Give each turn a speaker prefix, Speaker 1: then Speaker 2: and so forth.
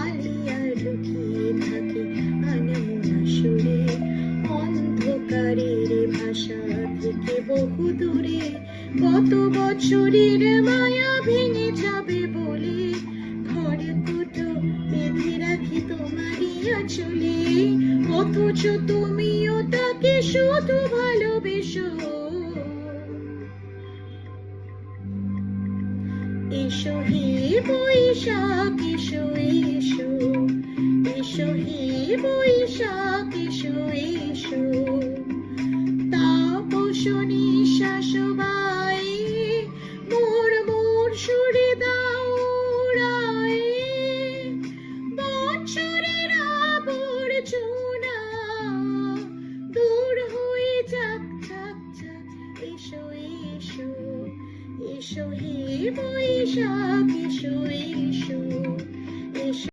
Speaker 1: আলিয়া লুকিয়ে থাকে আনমনা সুরে, অন্ধকারের ভাষা থেকে বহু দূরে, কত বছরের মায়া ভেঙে যাবে বলে খড়কুটো বেঁধে রাখি তোমারই আঁচলে, অথচ তুমিও তাকে শুধু ভালোবেসো। এসো হে বৈশাখ এসো এসো, এসো হে বৈশাখ এসো এসো, তাপস নিঃশ্বাস